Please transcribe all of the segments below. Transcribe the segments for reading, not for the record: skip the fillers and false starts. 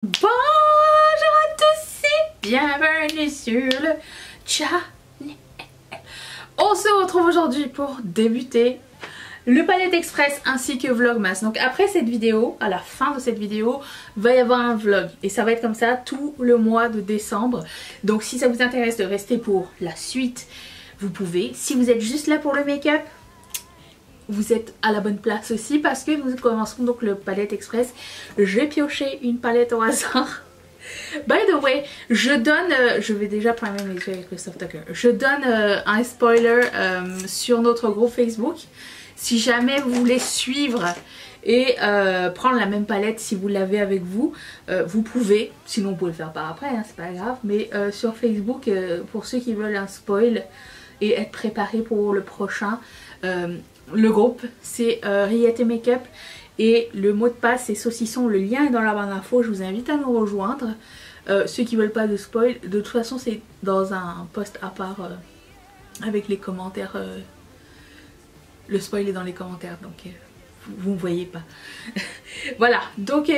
Bonjour à tous et bienvenue sur le channel. On se retrouve aujourd'hui pour débuter le Palette Express ainsi que Vlogmas. Donc après cette vidéo, à la fin de cette vidéo, va y avoir un vlog. Et ça va être comme ça tout le mois de décembre. Donc si ça vous intéresse de rester pour la suite, vous pouvez. Si vous êtes juste là pour le make-up, vous êtes à la bonne place aussi parce que nous commençons donc le Palette Express. J'ai pioché une palette au hasard. By the way, je vais déjà primer mes yeux avec le Soft Tucker. Je donne un spoiler sur notre groupe Facebook. Si jamais vous voulez suivre et prendre la même palette si vous l'avez avec vous, vous pouvez. Sinon vous pouvez le faire par après, hein, c'est pas grave. Mais sur Facebook, pour ceux qui veulent un spoil et être préparés pour le prochain, le groupe c'est Riette Makeup et le mot de passe c'est saucisson. Le lien est dans la barre d'infos, je vous invite à nous rejoindre. Ceux qui veulent pas de spoil, de toute façon c'est dans un post à part avec les commentaires. Le spoil est dans les commentaires donc vous ne voyez pas. Voilà, donc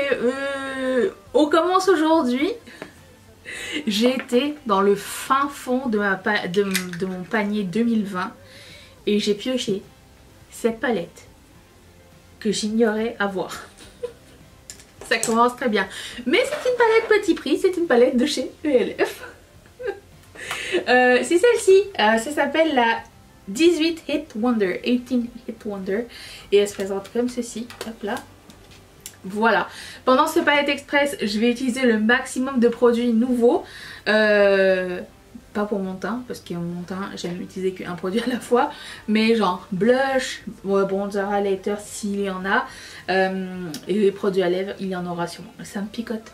on commence aujourd'hui. J'ai été dans le fin fond de mon panier 2020 et j'ai pioché cette palette que j'ignorais avoir. Ça commence très bien. Mais c'est une palette petit prix, c'est une palette de chez ELF. C'est celle-ci, ça s'appelle la 18 Hit Wonder, 18 Hit Wonder. Et elle se présente comme ceci, hop là. Voilà. Pendant ce Palette Express, je vais utiliser le maximum de produits nouveaux. Pas pour mon teint, parce que mon teint, j'aime utiliser qu'un produit à la fois. Mais genre blush, bronzer, highlighter s'il y en a. Et les produits à lèvres, il y en aura sûrement. Ça me picote.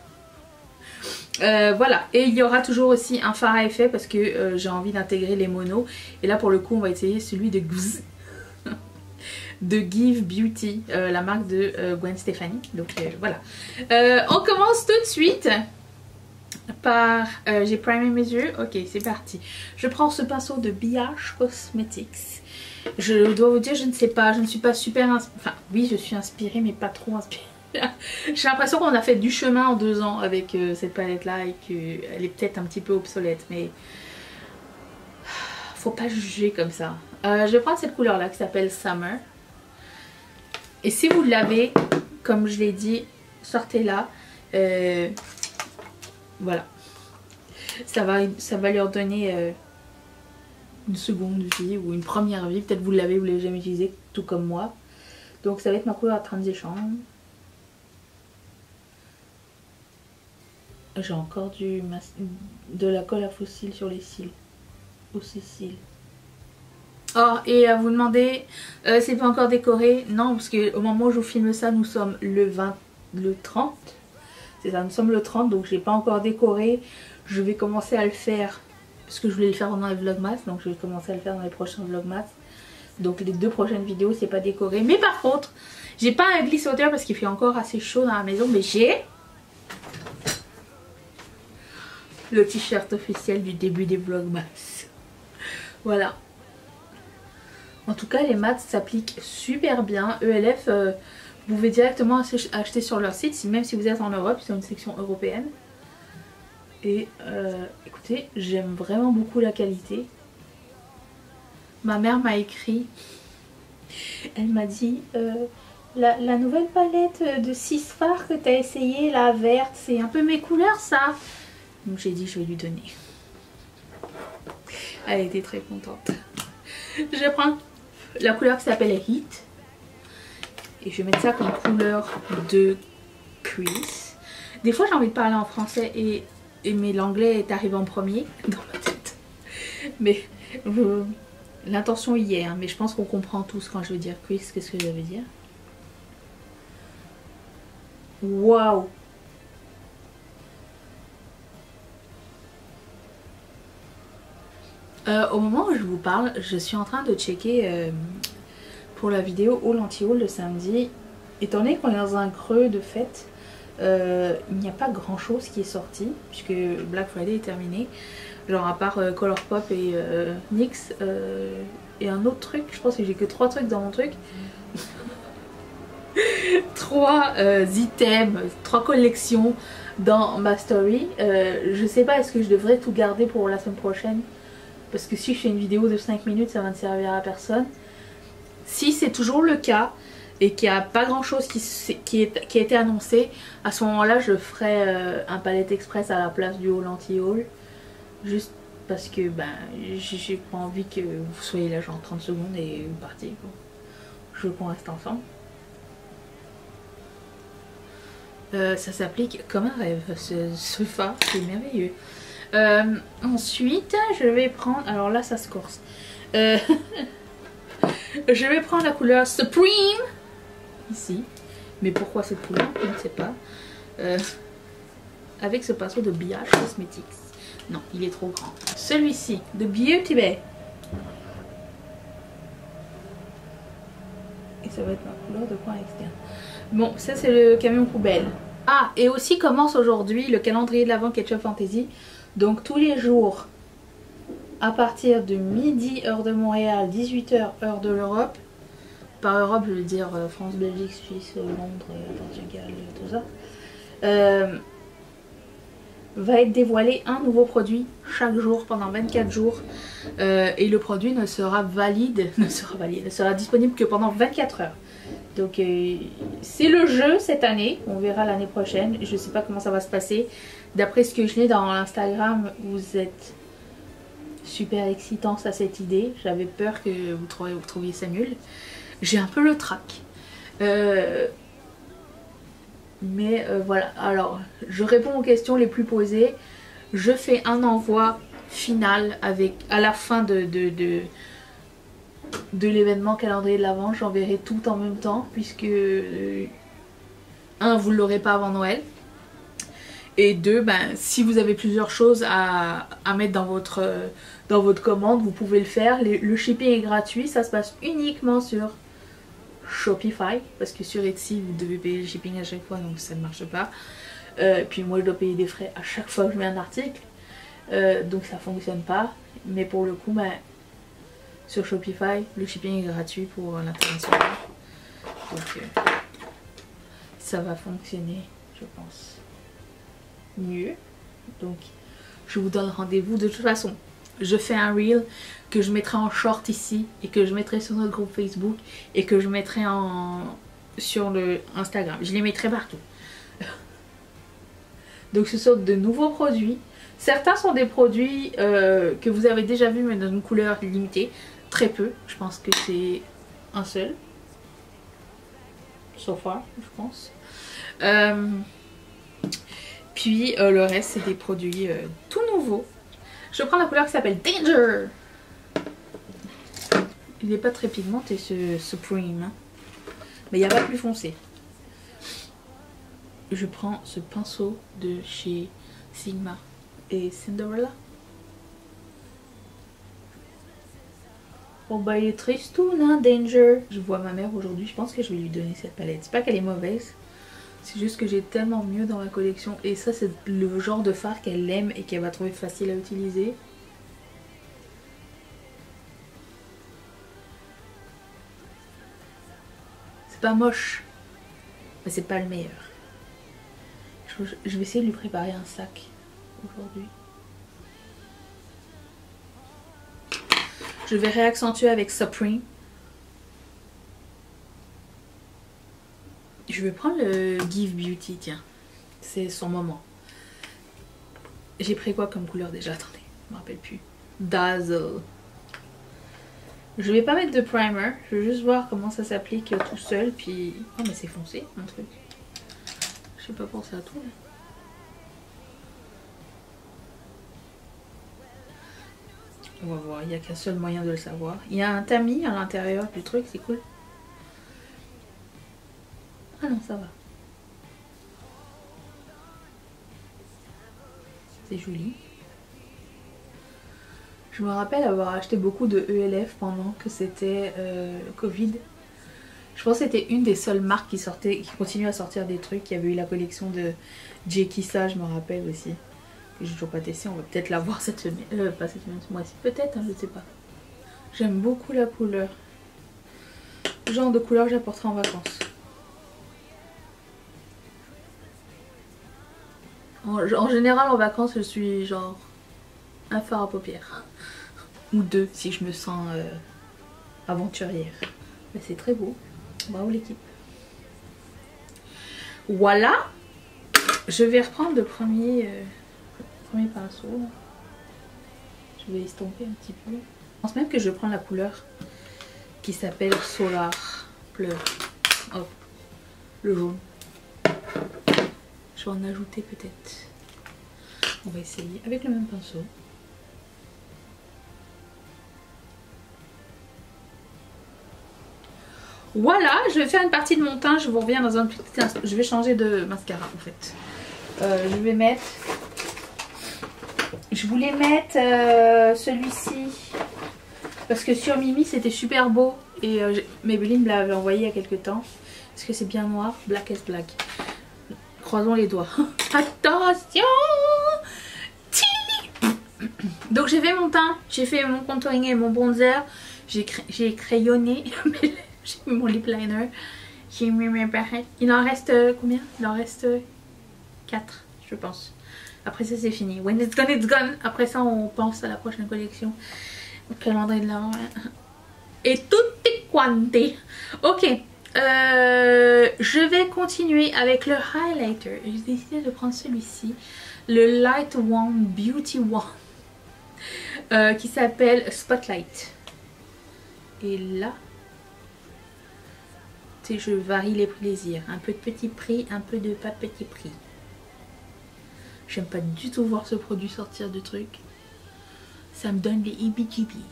Voilà. Et il y aura toujours aussi un fard à effet parce que j'ai envie d'intégrer les monos. Et là pour le coup, on va essayer celui de Gz. De Give Beauty, la marque de Gwen Stefani. Donc voilà. On commence tout de suite par... j'ai primé mes yeux. Ok, c'est parti. Je prends ce pinceau de BH Cosmetics. Je dois vous dire, je ne sais pas, je ne suis pas super inspirée. Enfin, oui, je suis inspirée, mais pas trop inspirée. J'ai l'impression qu'on a fait du chemin en 2 ans avec cette palette là et qu'elle est peut-être un petit peu obsolète, mais faut pas juger comme ça. Je vais prendre cette couleur là qui s'appelle Summer. Et si vous l'avez, comme je l'ai dit, sortez-la. Voilà. Ça va leur donner une seconde vie ou une première vie. Peut-être vous l'avez, vous l'avez jamais utilisé, tout comme moi. Donc ça va être ma couleur Transition. J'ai encore de la colle à faux cils sur les cils. Aux cils. Oh, et vous demandez, c'est pas encore décoré? Non, parce qu'au moment où je vous filme ça, nous sommes le 30. C'est ça, nous sommes le 30, donc j'ai pas encore décoré. Je vais commencer à le faire, parce que je voulais le faire dans les vlogmas, donc je vais commencer à le faire dans les prochains vlogmas. Donc les 2 prochaines vidéos, c'est pas décoré. Mais par contre, j'ai pas un glissoteur parce qu'il fait encore assez chaud dans la maison, mais j'ai le t-shirt officiel du début des vlogmas. Voilà. En tout cas, les mats s'appliquent super bien. ELF, vous pouvez directement acheter sur leur site, même si vous êtes en Europe, ils ont une section européenne. Et écoutez, j'aime vraiment beaucoup la qualité. Ma mère m'a écrit, elle m'a dit, la nouvelle palette de 6 fards que tu as essayé, la verte, c'est un peu mes couleurs ça. Donc j'ai dit, je vais lui donner. Elle était très contente. Je vais prendre la couleur qui s'appelle Heat. Et je vais mettre ça comme couleur de crease. Des fois j'ai envie de parler en français mais l'anglais est arrivé en premier dans ma tête. Mais l'intention y est, hein, mais je pense qu'on comprend tous quand je veux dire crease, qu'est-ce que ça veut dire. Waouh! Au moment où je vous parle, je suis en train de checker pour la vidéo haul anti-haul le samedi. Étant donné qu'on est dans un creux de fête, il n'y a pas grand chose qui est sorti puisque Black Friday est terminé. Genre à part Colourpop et NYX et un autre truc, je pense que j'ai que 3 trucs dans mon truc. 3 items, 3 collections dans ma story. Je sais pas, est-ce que je devrais tout garder pour la semaine prochaine? Parce que si je fais une vidéo de 5 minutes, ça va ne servir à personne. Si c'est toujours le cas et qu'il n'y a pas grand chose qui a été annoncé, à ce moment-là, je ferai un palette express à la place du haul anti-haul. Juste parce que ben, j'ai pas envie que vous soyez là genre 30 secondes et vous partiez. Bon. Je veux qu'on reste ensemble. Ça s'applique comme un rêve, ce phare, c'est merveilleux. Ensuite, je vais prendre... Alors là, ça se corse. Je vais prendre la couleur Supreme. Ici. Mais pourquoi cette couleur? Je ne sais pas. Avec ce pinceau de BH Cosmetics. Non, il est trop grand. Celui-ci, de Beauty Bay. Et ça va être ma couleur de coin externe. Bon, ça c'est le camion poubelle. Ah, et aussi commence aujourd'hui le calendrier de l'Avent Ketchup Fantasy. Donc tous les jours, à partir de midi, heure de Montréal, 18h, heure de l'Europe. Par Europe, je veux dire France, Belgique, Suisse, Londres, Portugal, tout ça. Va être dévoilé un nouveau produit chaque jour pendant 24 jours. Et le produit ne sera disponible que pendant 24 heures. Donc c'est le jeu cette année, on verra l'année prochaine, je ne sais pas comment ça va se passer. D'après ce que je lis dans l'Instagram, vous êtes super excitants à cette idée. J'avais peur que vous trouviez ça nul. J'ai un peu le trac. Mais voilà, alors je réponds aux questions les plus posées. Je fais un envoi final à la fin de l'événement calendrier de l'Avent. J'enverrai tout en même temps puisque un, vous ne l'aurez pas avant Noël, et deux, ben, si vous avez plusieurs choses à mettre dans votre commande, vous pouvez le faire. Le shipping est gratuit, ça se passe uniquement sur Shopify parce que sur Etsy vous devez payer le shipping à chaque fois, donc ça ne marche pas. Puis moi je dois payer des frais à chaque fois que je mets un article, donc ça fonctionne pas. Mais pour le coup, ben, sur Shopify, le shipping est gratuit pour l'international. Donc ça va fonctionner, je pense, mieux. Donc je vous donne rendez-vous. De toute façon, je fais un reel que je mettrai en short ici et que je mettrai sur notre groupe Facebook et que je mettrai sur le Instagram. Je les mettrai partout. Donc ce sont de nouveaux produits. Certains sont des produits que vous avez déjà vus mais dans une couleur limitée. Très peu, je pense que c'est un seul. So far, je pense. Puis le reste c'est des produits tout nouveaux. Je prends la couleur qui s'appelle Danger. Il n'est pas très pigmenté ce Supreme, hein. Mais il n'y a pas plus foncé. Je prends ce pinceau de chez Sigma et Cinderella. Oh bah il est tristoun, hein, Danger. Je vois ma mère aujourd'hui, je pense que je vais lui donner cette palette. C'est pas qu'elle est mauvaise, c'est juste que j'ai tellement mieux dans ma collection. Et ça c'est le genre de fard qu'elle aime et qu'elle va trouver facile à utiliser. C'est pas moche, mais c'est pas le meilleur. Je vais essayer de lui préparer un sac aujourd'hui. Je vais réaccentuer avec Supreme. Je vais prendre le Give Beauty, tiens. C'est son moment. J'ai pris quoi comme couleur déjà? Attendez, je me rappelle plus. Dazzle. Je vais pas mettre de primer. Je veux juste voir comment ça s'applique tout seul. Puis... oh mais c'est foncé mon truc. Je sais pas penser à tout. Là. On va voir, il n'y a qu'un seul moyen de le savoir. Il y a un tamis à l'intérieur du truc, c'est cool. Ah non, ça va. C'est joli. Je me rappelle avoir acheté beaucoup de ELF pendant que c'était le Covid. Je pense que c'était une des seules marques qui continuait à sortir des trucs. Il y avait eu la collection de Jekissa, je me rappelle aussi. J'ai toujours pas testé, on va peut-être la voir cette semaine, pas cette semaine, ce mois-ci, peut-être, hein, je sais pas. J'aime beaucoup la couleur. Le genre de couleur que j'apporterai en vacances. En général en vacances je suis genre un fard à paupières. Ou deux si je me sens aventurière. Mais c'est très beau. Bravo l'équipe. Voilà. Je vais reprendre le premier pinceau. Je vais estomper un petit peu. Je pense même que je vais prendre la couleur qui s'appelle Solar Pleur. Oh, le jaune. Je vais en ajouter peut-être. On va essayer avec le même pinceau. Voilà, je vais faire une partie de mon teint. Je vous reviens dans un petit instant. Je vais changer de mascara en fait. Je vais mettre... Je voulais mettre celui-ci. Parce que sur Mimi c'était super beau. Et Maybelline me l'avait envoyé il y a quelques temps. Parce que c'est bien noir. Black as black. Croisons les doigts. Attention. Donc j'ai fait mon teint. J'ai fait mon contouring et mon bronzer. J'ai crayonné. J'ai mis mon lip liner. J'ai mis mes barrettes. Il en reste combien? Il en reste 4 je pense. Après ça c'est fini. When it's gone, it's gone. Après ça on pense à la prochaine collection. Au calendrier de l'avant. Et tout est quanté. Ok. Je vais continuer avec le highlighter. J'ai décidé de prendre celui-ci. Le Light Wand Beauty Wand. Qui s'appelle Spotlight. Et là... je varie les plaisirs. Un peu de petit prix, un peu de pas petit prix. J'aime pas du tout voir ce produit sortir du truc. Ça me donne des heebie-jeebies.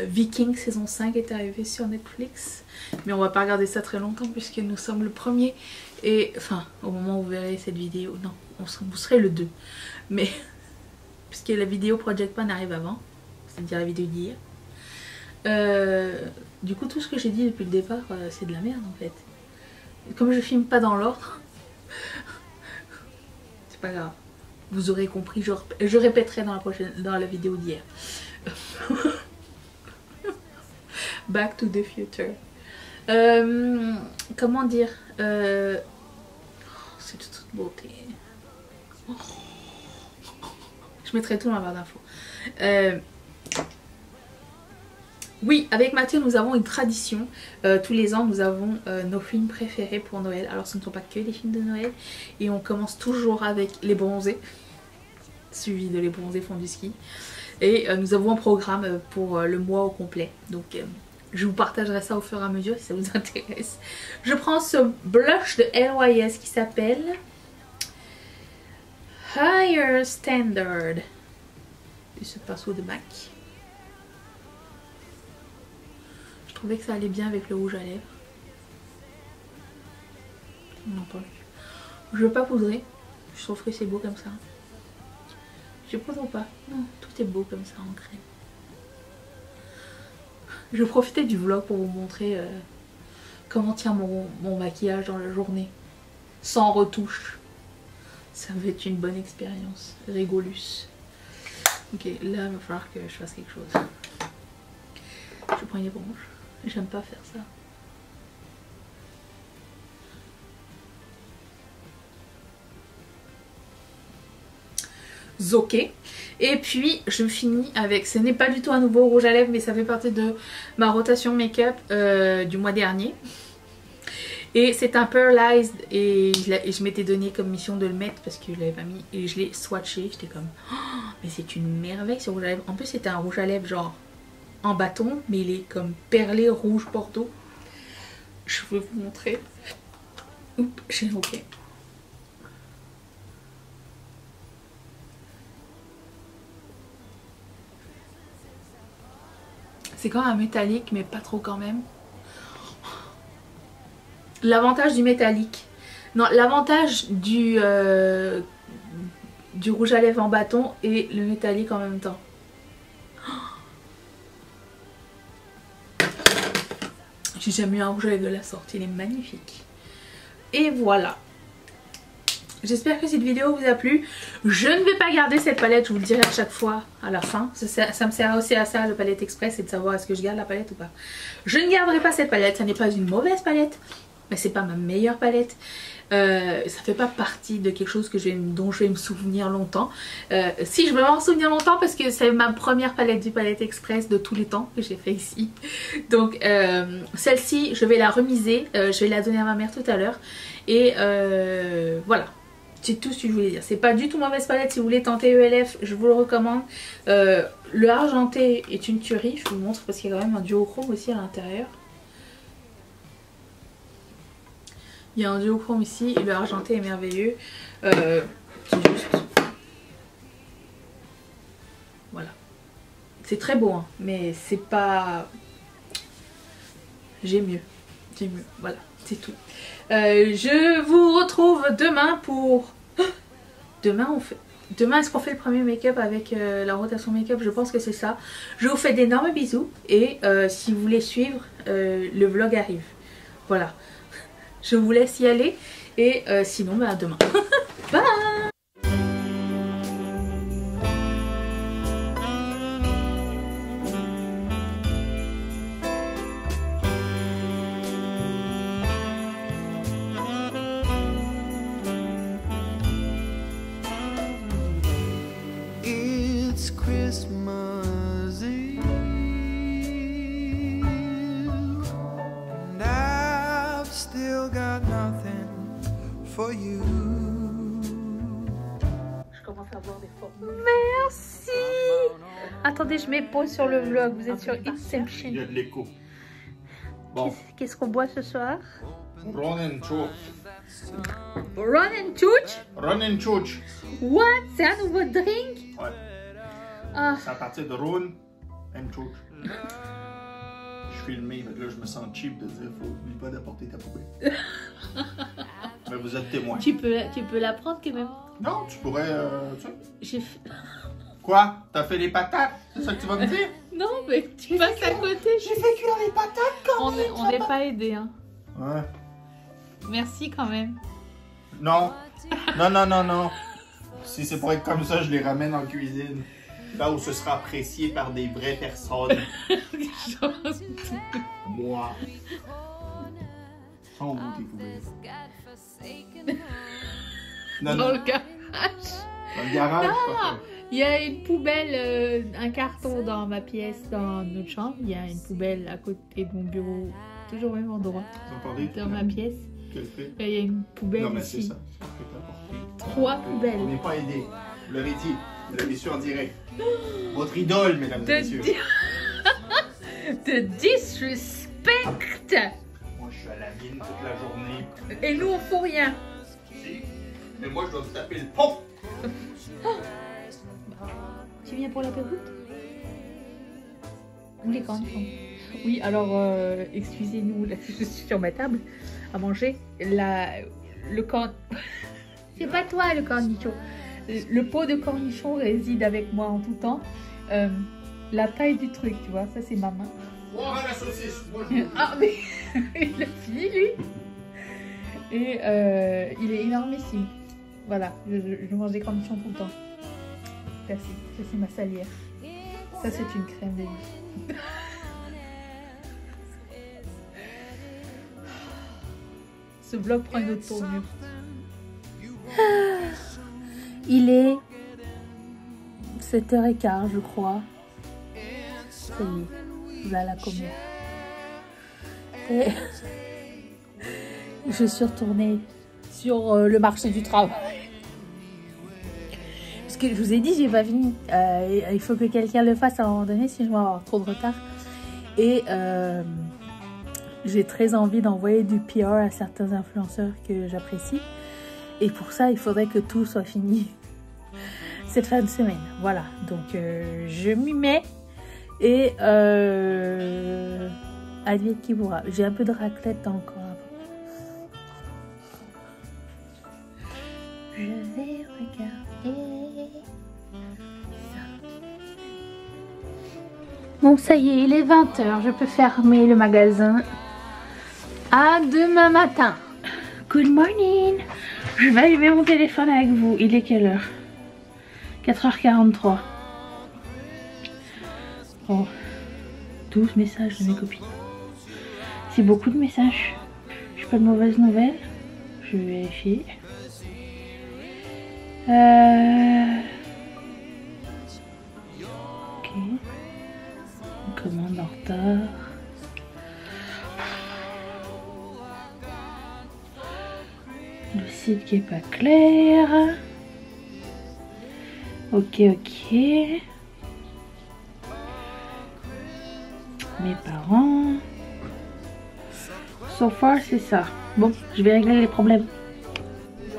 Viking saison 5 est arrivé sur Netflix. Mais on va pas regarder ça très longtemps puisque nous sommes le premier. Et enfin, au moment où vous verrez cette vidéo, non, vous serez le 2. Mais puisque la vidéo Project Pan arrive avant, c'est-à-dire la vidéo d'hier. Du coup tout ce que j'ai dit depuis le départ c'est de la merde en fait. Comme je filme pas dans l'ordre, c'est pas grave. Vous aurez compris, je répéterai dans la vidéo d'hier. Back to the future. Comment dire c'est de toute beauté. Je mettrai tout dans la barre d'infos. Oui, avec Mathieu nous avons une tradition. Tous les ans nous avons nos films préférés pour Noël. Alors ce ne sont pas que les films de Noël. Et on commence toujours avec Les Bronzés. Suivi de Les Bronzés font du ski. Et nous avons un programme pour le mois au complet. Donc je vous partagerai ça au fur et à mesure si ça vous intéresse. Je prends ce blush de LYS qui s'appelle Higher Standard. Et ce pinceau de MAC. Je trouvais que ça allait bien avec le rouge à lèvres. Non, pas. Je veux pas poudrer. Je trouve que c'est beau comme ça. Je poudre pas. Non, tout est beau comme ça en crème. Je profitais du vlog pour vous montrer comment tient mon maquillage dans la journée. Sans retouche. Ça va être une bonne expérience. Rigolus. Ok, là il va falloir que je fasse quelque chose. Je prends une éponge. J'aime pas faire ça. Ok. Et puis je finis avec, ce n'est pas du tout un nouveau rouge à lèvres mais ça fait partie de ma rotation make-up du mois dernier. Et c'est un Pearlized et je m'étais donné comme mission de le mettre parce que je l'avais pas mis. Et je l'ai swatché, j'étais comme oh, mais c'est une merveille ce rouge à lèvres. En plus c'était un rouge à lèvres genre en bâton mais il est comme perlé rouge bordeaux. Je vais vous montrer. Oups, j'ai ok. C'est quand même un métallique mais pas trop quand même. L'avantage du métallique. Non, l'avantage du rouge à lèvres en bâton et le métallique en même temps. J'ai jamais eu un rouge à lèvres de la sorte, il est magnifique. Et voilà. J'espère que cette vidéo vous a plu. Je ne vais pas garder cette palette, je vous le dirai à chaque fois à la fin. Ça me sert aussi à ça, le palette express, et de savoir est-ce que je garde la palette ou pas. Je ne garderai pas cette palette, ça n'est pas une mauvaise palette. Mais c'est pas ma meilleure palette. Ça fait pas partie de quelque chose que dont je vais me souvenir longtemps. Si, je vais m'en souvenir longtemps parce que c'est ma première palette du Palette Express de tous les temps que j'ai fait ici. Donc celle-ci, je vais la remiser. Je vais la donner à ma mère tout à l'heure. Et voilà. C'est tout ce que je voulais dire. C'est pas du tout mauvaise palette. Si vous voulez tenter ELF, je vous le recommande. Le argenté est une tuerie. Je vous montre parce qu'il y a quand même un duochrome aussi à l'intérieur. Il y a un duochrome ici et le argenté est merveilleux. C'est juste... Voilà. C'est très beau, hein, mais c'est pas... J'ai mieux. J'ai mieux. Voilà, c'est tout. Je vous retrouve demain pour... Demain, est-ce qu'on fait le premier make-up avec la rotation make-up? Je pense que c'est ça. Je vous fais d'énormes bisous et si vous voulez suivre, le vlog arrive. Voilà. Je vous laisse y aller et sinon, bah, à demain. Bye! It's Christmas Eve, and I've still got nothing for you. Je commence à avoir des formes. Merci. Attendez, je mets pause sur le vlog. Vous êtes sur Inception. Il y a de l'écho. Bon. Qu'est-ce qu'on boit ce soir? Ron and Chooch. Ron and Chooch? Ron and Chooch. What? C'est un nouveau drink? Ouais. Ah. C'est à partir de Ron and Chooch. Je suis filmé, mais là je me sens cheap de dire faut n'oublie pas d'apporter ta poubelle. Mais vous êtes témoin. Tu peux la prendre quand même. Non, tu pourrais. Tu sais. J'ai fait... Quoi? T'as fait les patates? C'est ça que tu vas me dire? Non, mais tu passes à côté. J'ai fait cuire les patates quand même. On n'est pas aidé, hein. Ouais. Merci quand même. Non. Non, non, non, non. Si c'est pour être comme ça, je les ramène en cuisine. Là où ce sera apprécié par des vraies personnes. Moi. Sont où tes poubelles? Non, Dans non. le garage. Dans le garage, Non. Il y a une poubelle, un carton dans ma pièce, dans notre chambre. Il y a une poubelle à côté de mon bureau, toujours au même endroit, Vous entendez? dans ma pièce. Quel fait? Et il y a une poubelle Non, mais c'est ici. ça. Ça peut t'apporter. 3 poubelles. On n'est pas aidé. Vous l'avez dit. Vous l'avez su en direct. Votre idole, mesdames et messieurs. De disrespect. Moi, je suis à la mine toute la journée. Et nous, on fout rien. Si. Mais moi, je dois vous taper le pont. Tu viens pour l'apéro? Les cornichons. Oui, alors, excusez-nous, là, je suis sur ma table à manger. Le corn... C'est pas toi, le cornichon. Le pot de cornichon réside avec moi en tout temps. La taille du truc, tu vois, ça c'est ma main. Oh, la saucisse. Moi, je... Ah, mais il a fini, lui. Et il est énormissime. Voilà, je mange des cornichons tout le temps. Merci, ça c'est ma salière. Ça c'est une crème de vie. Ce vlog prend une autre tournure. Il est 7h15 je crois. Ça y est, voilà la commune. Et je suis retournée sur le marché du travail. Parce que je vous ai dit, j'ai pas fini. Il faut que quelqu'un le fasse à un moment donné, sinon je vais avoir trop de retard. Et j'ai très envie d'envoyer du PR à certains influenceurs que j'apprécie. Et pour ça, il faudrait que tout soit fini cette fin de semaine. Voilà, donc je m'y mets. Et advienne qui pourra. J'ai un peu de raclette encore. Je vais regarder ça. Bon, ça y est, il est 20h. Je peux fermer le magasin. À demain matin. Good morning. Je vais allumer mon téléphone avec vous. Il est quelle heure? 4h43. Oh, 12 messages de mes copines. C'est beaucoup de messages. J'ai pas de mauvaises nouvelles. je vérifie. Ok. Commande en retard. Le site qui est pas clair. Ok, ok. Mes parents. So far, c'est ça. Bon, je vais régler les problèmes.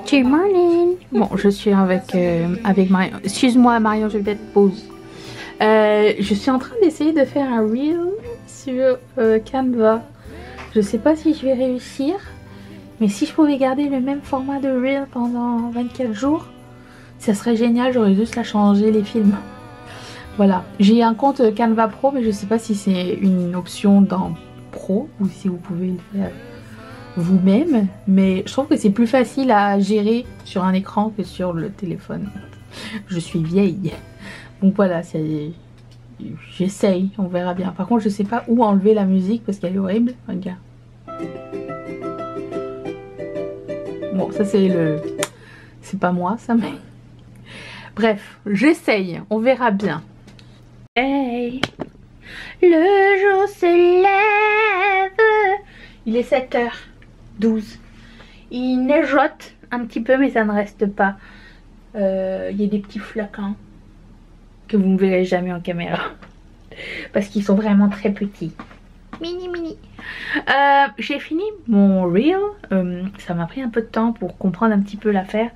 Good morning. Bon, je suis avec Marion. Excuse-moi, Marion, je vais peut-être pause. Je suis en train d'essayer de faire un reel sur Canva. Je sais pas si je vais réussir. Mais si je pouvais garder le même format de reel pendant 24 jours, ça serait génial. J'aurais juste à changer les films. Voilà. J'ai un compte Canva Pro, mais je sais pas si c'est une option dans Pro ou si vous pouvez le faire vous-même. Mais je trouve que c'est plus facile à gérer sur un écran que sur le téléphone. Je suis vieille. Donc voilà, j'essaye, on verra bien. Par contre, je sais pas où enlever la musique parce qu'elle est horrible. Regarde. Bon, ça c'est pas moi, ça, mais... Bref, j'essaye, on verra bien. Hey, le jour se lève. Il est 7h12. Il neigeote un petit peu, mais ça ne reste pas. Il y a des petits flocons que vous ne verrez jamais en caméra. Parce qu'ils sont vraiment très petits. Mini mini. J'ai fini mon reel. Ça m'a pris un peu de temps pour comprendre un petit peu l'affaire.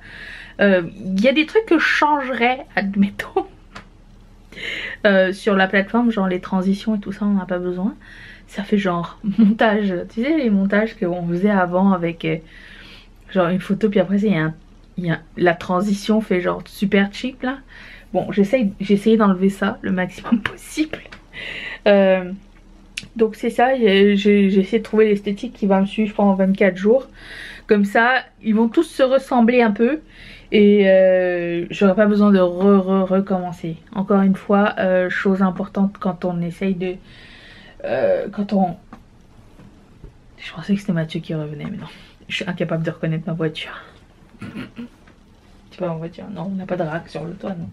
Il y a des trucs que je changerais, admettons, sur la plateforme, genre les transitions et tout ça, on n'a pas besoin. Ça fait genre montage, tu sais les montages qu'on faisait avant avec genre une photo puis après la transition fait genre super cheap là. Bon, j'ai essayé d'enlever ça le maximum possible. Donc c'est ça, j'ai essayé de trouver l'esthétique qui va me suivre pendant 24 jours. Comme ça, ils vont tous se ressembler un peu. Et j'aurai pas besoin de recommencer. Encore une fois, chose importante quand on essaye de... Je pensais que c'était Mathieu qui revenait, mais non. Je suis incapable de reconnaître ma voiture. C'est pas ma voiture, non, on n'a pas de rack sur le toit, non.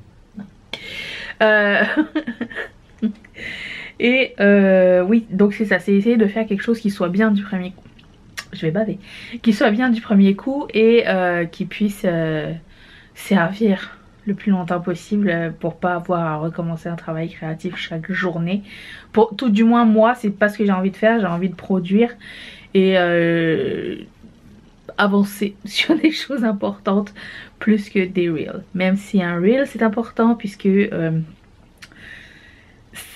Et oui, donc c'est ça, c'est essayer de faire quelque chose qui soit bien du premier coup. Je vais baver. Qui soit bien du premier coup et qui puisse servir le plus longtemps possible pour pas avoir à recommencer un travail créatif chaque journée. Pour tout du moins moi, c'est pas ce que j'ai envie de faire, j'ai envie de produire et avancer sur des choses importantes plus que des reels. Même si un reel c'est important puisque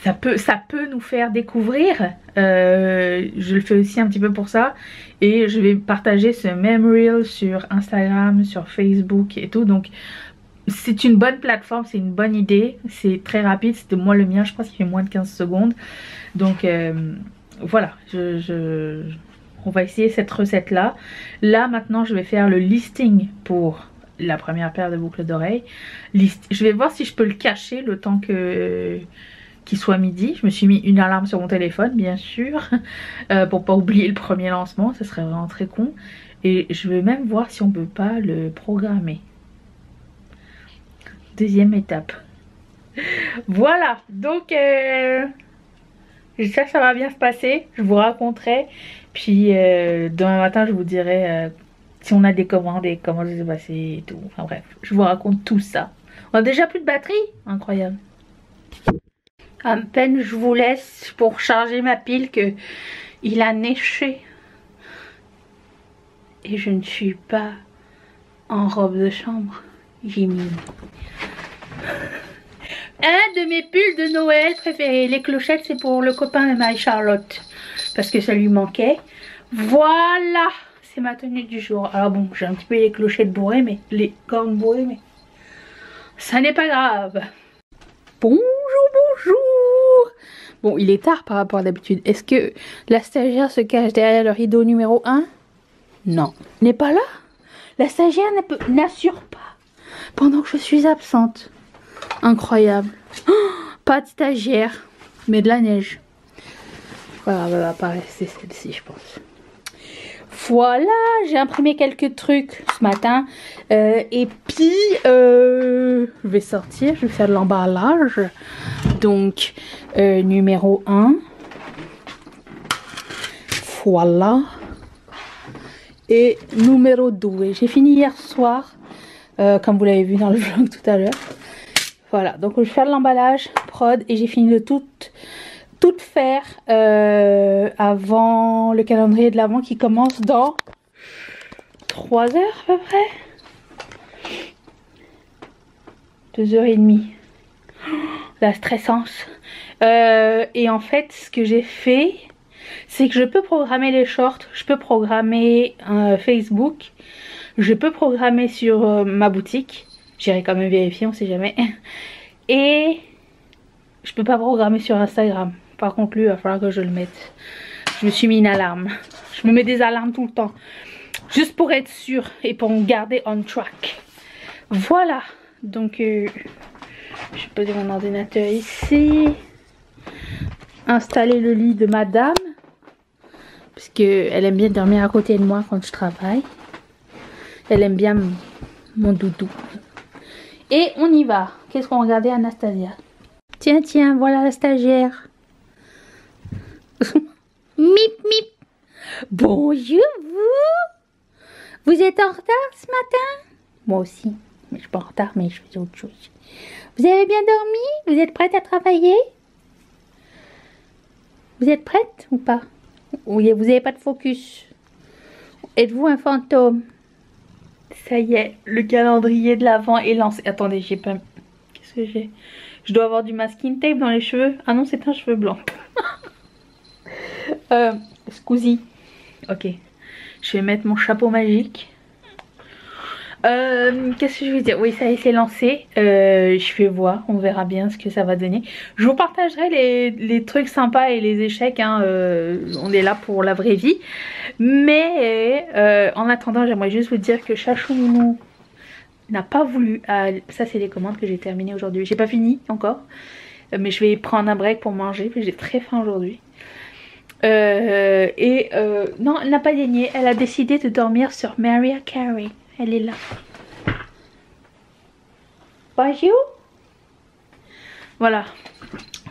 ça peut nous faire découvrir. Je le fais aussi un petit peu pour ça. Et je vais partager ce même reel sur Instagram, sur Facebook et tout. Donc c'est une bonne plateforme, c'est une bonne idée. C'est très rapide, c'était moi le mien, je pense qu'il fait moins de 15 secondes. Donc voilà, on va essayer cette recette là. Là maintenant je vais faire le listing pour la première paire de boucles d'oreilles. Je vais voir si je peux le cacher le temps qu'il soit midi. Je me suis mis une alarme sur mon téléphone bien sûr pour pas oublier le premier lancement, ça serait vraiment très con. Et je vais même voir si on peut pas le programmer. Deuxième étape. Voilà, donc j'espère que ça va bien se passer, je vous raconterai. Puis demain matin je vous dirai si on a des commandes et comment ça s'est passé et tout. Enfin bref, je vous raconte tout ça. On a déjà plus de batterie, incroyable. À peine je vous laisse pour charger ma pile que il a neigé. Et je ne suis pas en robe de chambre. J'ai mis un de mes pulls de Noël préférés. Les clochettes c'est pour le copain de Marie-Charlotte. Parce que ça lui manquait. Voilà, c'est ma tenue du jour. Alors bon, j'ai un petit peu les clochettes bourrées, mais les cornes bourrées, mais ça n'est pas grave. Bonjour, bonjour. Bon, il est tard par rapport à d'habitude. Est-ce que la stagiaire se cache derrière le rideau numéro 1? Non. N'est pas là? La stagiaire n'assure pas pendant que je suis absente. Incroyable. Oh, pas de stagiaire, mais de la neige. Voilà, elle va pas rester celle-ci, je pense. Voilà, j'ai imprimé quelques trucs ce matin. Et puis, je vais sortir, je vais faire de l'emballage. Donc, numéro 1. Voilà. Et numéro 2. J'ai fini hier soir, comme vous l'avez vu dans le vlog tout à l'heure. Voilà, donc je vais faire de l'emballage, prod, et j'ai fini de tout faire avant le calendrier de l'Avent qui commence dans 3 heures à peu près. 2h30. La stressance. Et en fait, ce que j'ai fait, c'est que je peux programmer les shorts, je peux programmer Facebook, je peux programmer sur ma boutique. J'irai quand même vérifier, on sait jamais. Et je peux pas programmer sur Instagram. Par contre, lui, il va falloir que je le mette. Je me suis mis une alarme. Je me mets des alarmes tout le temps. Juste pour être sûre et pour me garder on track. Voilà. Donc, je vais poser mon ordinateur ici. Installer le lit de madame. Parce qu'elle aime bien dormir à côté de moi quand je travaille. Elle aime bien mon doudou. Et on y va. Qu'est-ce qu'on regardait, Anastasia? Tiens, tiens, voilà la stagiaire. Mip, mip. Bonjour, vous. Vous êtes en retard ce matin? Moi aussi. Mais je suis pas en retard, mais je fais autre chose. Vous avez bien dormi? Vous êtes prête à travailler? Vous êtes prête ou pas? Oui, vous n'avez pas de focus. Êtes-vous un fantôme? Ça y est, le calendrier de l'Avent est lancé. Attendez, j'ai pas... Qu'est-ce que j'ai? Je dois avoir du masking tape dans les cheveux. Ah non, c'est un cheveu blanc. Scusi. Ok. Je vais mettre mon chapeau magique. Qu'est-ce que je veux dire? Oui, ça y est, c'est lancé. Je vais voir, on verra bien ce que ça va donner. Je vous partagerai les trucs sympas et les échecs, hein. On est là pour la vraie vie. Mais en attendant, j'aimerais juste vous dire que Chachou Nounou n'a pas voulu... ça, c'est les commandes que j'ai terminées aujourd'hui. J'ai pas fini encore. Mais je vais prendre un break pour manger. J'ai très faim aujourd'hui. Non, elle n'a pas daigné. Elle a décidé de dormir sur Mariah Carey. Elle est là. Bonjour. Voilà.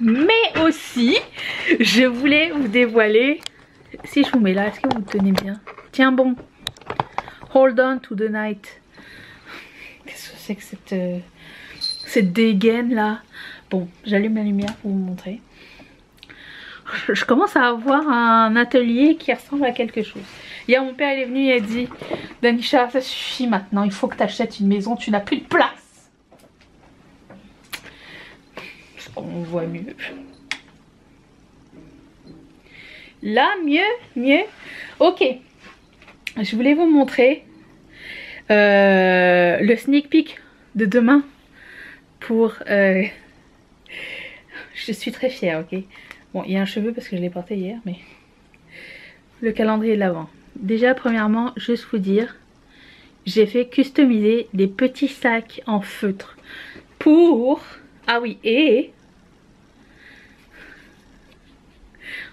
Mais aussi, je voulais vous dévoiler... Si je vous mets là, est-ce que vous tenez bien? Tiens bon. Hold on to the night. Qu'est-ce que c'est que cette dégaine là? Bon, j'allume la lumière pour vous montrer. Je commence à avoir un atelier qui ressemble à quelque chose. Hier mon père il est venu et il a dit: Danisha, ça suffit maintenant, il faut que tu achètes une maison, tu n'as plus de place. On voit mieux. Là, mieux. Ok. Je voulais vous montrer le sneak peek de demain pour... Je suis très fière, ok. Bon, il y a un cheveu parce que je l'ai porté hier, mais... Le calendrier de l'Avent. Déjà, premièrement, juste vous dire, j'ai fait customiser des petits sacs en feutre pour... Ah oui, et...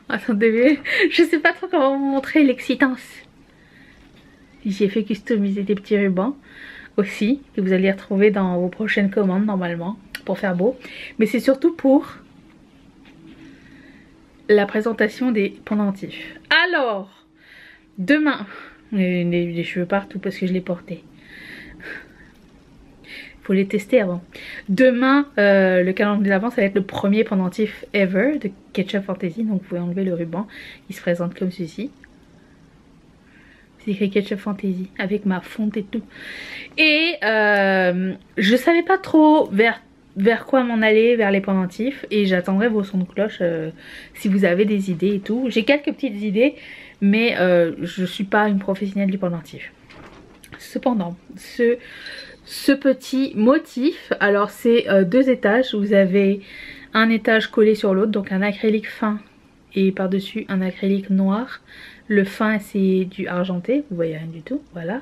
Attendez, je sais pas trop comment vous montrer l'excitance. J'ai fait customiser des petits rubans aussi, que vous allez retrouver dans vos prochaines commandes normalement, pour faire beau. Mais c'est surtout pour la présentation des pendentifs. Alors, demain, les cheveux partout parce que je l'ai porté. Faut les tester avant. Demain, le calendrier de l'Avent, ça va être le premier pendentif ever de Ketchup Fantasy. Donc vous pouvez enlever le ruban. Il se présente comme ceci. C'est écrit Ketchup Fantasy avec ma fonte et tout. Et je savais pas trop vers quoi m'en aller, vers les pendentifs. Et j'attendrai vos sons de cloche si vous avez des idées et tout. J'ai quelques petites idées, mais je suis pas une professionnelle du pendentif. Cependant, ce petit motif, alors c'est 2 étages. Vous avez un étage collé sur l'autre, donc un acrylique fin et par dessus un acrylique noir. Le fin c'est du argenté, vous voyez rien du tout, voilà.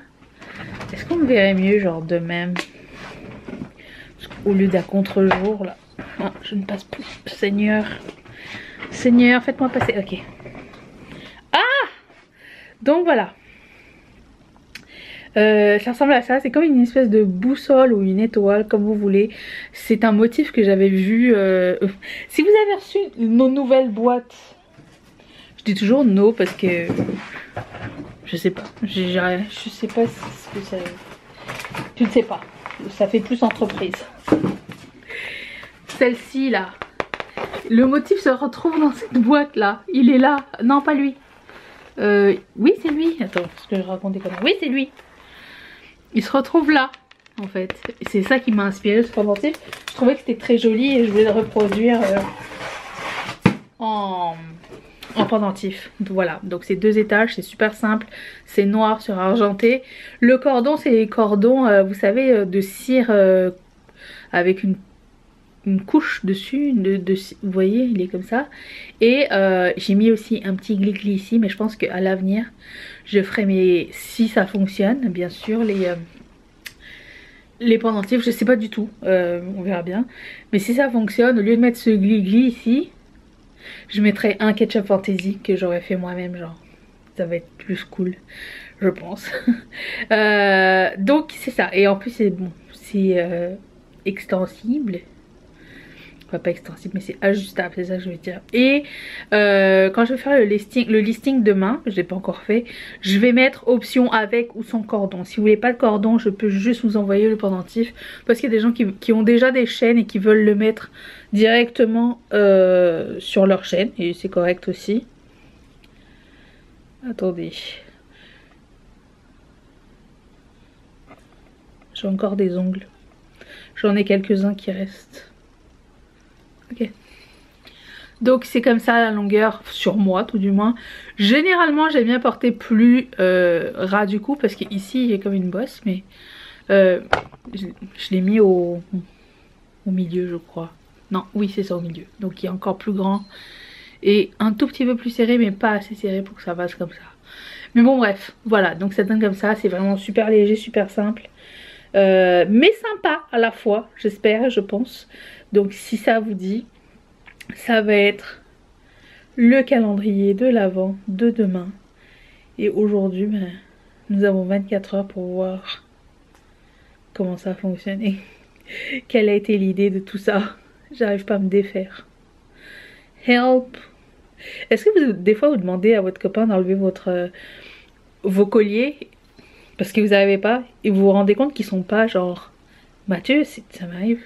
Est-ce qu'on me verrait mieux genre de même? Au lieu d'un contre-jour là. Ah, je ne passe plus. Seigneur, Seigneur, faites-moi passer, ok. Ah! Donc voilà. Ça ressemble à ça, c'est comme une espèce de boussole ou une étoile, comme vous voulez. C'est un motif que j'avais vu. Si vous avez reçu nos nouvelles boîtes, je dis toujours no parce que je sais pas. Je sais pas ce que ça. Je ne sais pas. Ça fait plus entreprise. Celle-ci là. Le motif se retrouve dans cette boîte là. Il est là. Non, pas lui. Oui, c'est lui. Attends, ce que je racontais comment. Oui, c'est lui. Il se retrouve là, en fait. C'est ça qui m'a inspiré ce pendentif. Je trouvais que c'était très joli et je voulais le reproduire en pendentif. Voilà, donc c'est 2 étages, c'est super simple. C'est noir sur argenté. Le cordon, c'est les cordons, vous savez, de cire avec une couche dessus. Vous voyez, il est comme ça. Et j'ai mis aussi un petit glis-glis ici, mais je pense qu'à l'avenir, je ferai mes... Si ça fonctionne, bien sûr, les pendentifs, je sais pas du tout, on verra bien. Mais si ça fonctionne, au lieu de mettre ce glis-glis ici, je mettrai un ketchup fantasy que j'aurais fait moi-même, genre. Ça va être plus cool, je pense. Donc c'est ça. Et en plus c'est bon, c'est extensible. Enfin, pas extensible, mais c'est ajustable, c'est ça que je veux dire. Et quand je vais faire le listing demain, je l'ai pas encore fait, je vais mettre option avec ou sans cordon. Si vous voulez pas de cordon, je peux juste vous envoyer le pendentif, parce qu'il y a des gens qui ont déjà des chaînes et qui veulent le mettre directement sur leur chaîne, et c'est correct aussi. Attendez, j'ai encore des ongles, j'en ai quelques-uns qui restent. Ok. Donc c'est comme ça la longueur sur moi, tout du moins. Généralement j'aime bien porter plus ras du cou, parce qu'ici il y a comme une bosse, mais je l'ai mis au milieu, je crois. Non, oui c'est ça, au milieu. Donc il est encore plus grand et un tout petit peu plus serré, mais pas assez serré pour que ça passe comme ça. Mais bon bref, voilà, donc ça donne comme ça. C'est vraiment super léger, super simple, mais sympa à la fois, j'espère, je pense. Donc si ça vous dit, ça va être le calendrier de l'Avent de demain. Et aujourd'hui, ben, nous avons 24 heures pour voir comment ça a fonctionné. Quelle a été l'idée de tout ça? J'arrive pas à me défaire. Help! Est-ce que des fois vous demandez à votre copain d'enlever vos colliers parce que vous n'arrivez pas, et vous vous rendez compte qu'ils sont pas genre... Mathieu, ça m'arrive.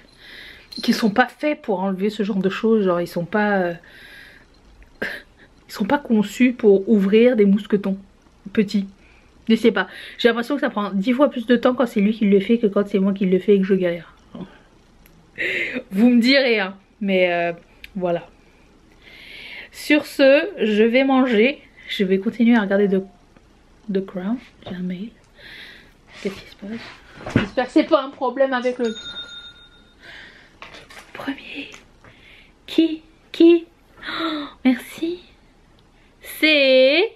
Qui sont pas faits pour enlever ce genre de choses, genre ils sont pas conçus pour ouvrir des mousquetons petits. Je sais pas, j'ai l'impression que ça prend 10 fois plus de temps quand c'est lui qui le fait que quand c'est moi qui le fais et que je galère. Vous me direz hein, mais voilà. Sur ce, je vais manger, je vais continuer à regarder The Crown. J'ai un mail. Qu'est-ce qui se passe? J'espère que c'est pas un problème avec le... Premier. Qui oh, merci. C'est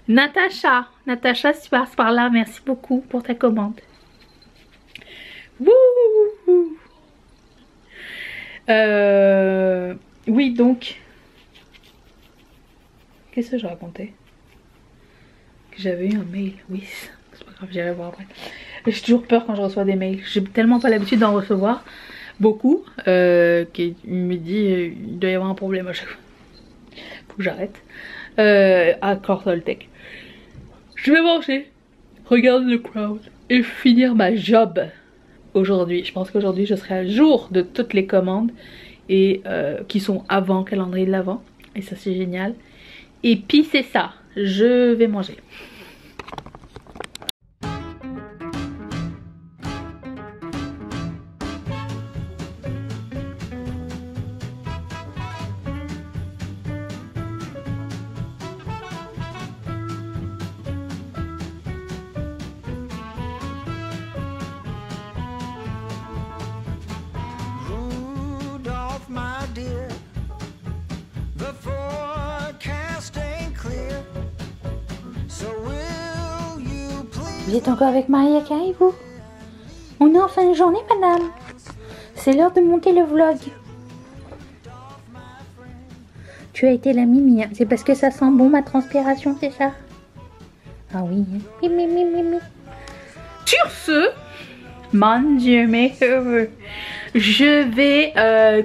Natacha. Natacha, si tu passes par là, merci beaucoup pour ta commande. Wouh. Oui, donc... Qu'est-ce que je racontais? Que j'avais eu un mail. Oui, c'est pas grave, j'irai voir après. J'ai toujours peur quand je reçois des mails. J'ai tellement pas l'habitude d'en recevoir beaucoup qui me dit il doit y avoir un problème à chaque fois. Faut que j'arrête. À Cortoltech. Je vais manger, regarder The Crown et finir ma job aujourd'hui. Je pense qu'aujourd'hui je serai à jour de toutes les commandes et qui sont avant calendrier de l'Avent. Et ça c'est génial. Et puis c'est ça, je vais manger. Rudolph, my dear, the forecast ain't clear. So will you please... Vous êtes encore avec Maria Carey, vous? On est en fin de journée, madame. C'est l'heure de monter le vlog. Tu as été la mimi, hein. C'est parce que ça sent bon ma transpiration, c'est ça? Ah oui, hein. Mimi, mimi, mimi. Sur ce, mon Dieu, mais je vais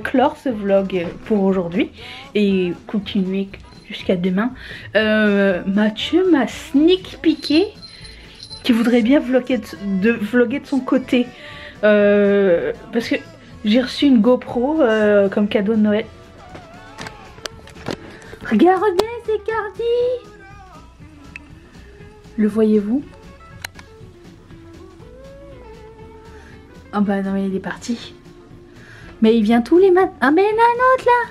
clore ce vlog pour aujourd'hui et continuer jusqu'à demain. Mathieu m'a sneak peeké qu'il voudrait bien vlogger de son côté parce que j'ai reçu une GoPro comme cadeau de Noël. Regardez, c'est Cardi. Le voyez-vous? Ah bah non, il est parti. Mais il vient tous les matins. Ah mais il y en a un autre là.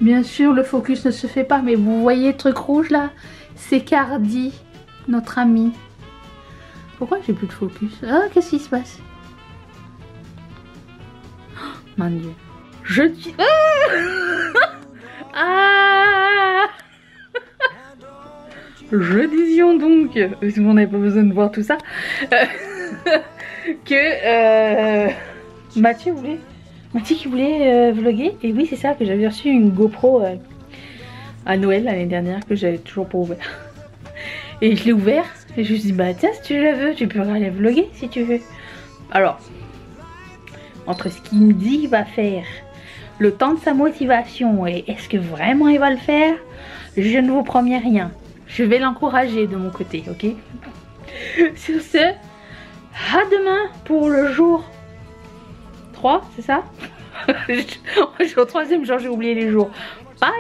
Bien sûr, le focus ne se fait pas, mais vous voyez le truc rouge là? C'est Cardi, notre ami. Pourquoi j'ai plus de focus? Ah, qu'est-ce qui se passe? Oh, mon Dieu. Je dis... Ah je disions donc, parce qu'on n'avait pas besoin de voir tout ça, que Mathieu qui voulait vlogger. Et oui, c'est ça, que j'avais reçu une GoPro à Noël l'année dernière, que j'avais toujours pas ouvert. Et je l'ai ouvert, et je me suis dit, bah tiens, si tu la veux, tu peux aller vlogger si tu veux. Alors, entre ce qu'il me dit qu'il va faire, le temps de sa motivation, et est-ce que vraiment il va le faire, je ne vous promets rien. Je vais l'encourager de mon côté, ok? Sur ce, à demain pour le jour 3, c'est ça? Je suis au 3e jour, j'ai oublié les jours. Bye!